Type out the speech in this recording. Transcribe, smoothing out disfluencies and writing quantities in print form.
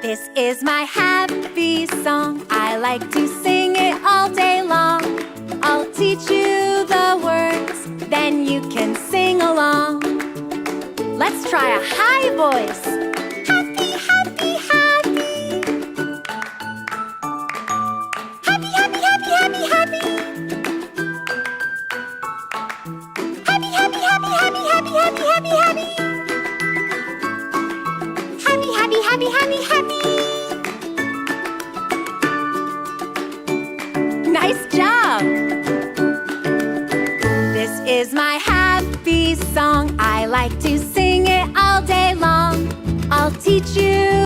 This is my happy song. I like to sing it all day long. I'll teach you the words, then you can sing along. Let's try a high voice. Happy, happy, happy. Happy, happy, happy, happy, happy. Happy, happy, happy, happy, happy, happy, happy, happy. Happy, happy, happy, happy, happy. Nice job! This is my happy song. I like to sing it all day long. I'll teach you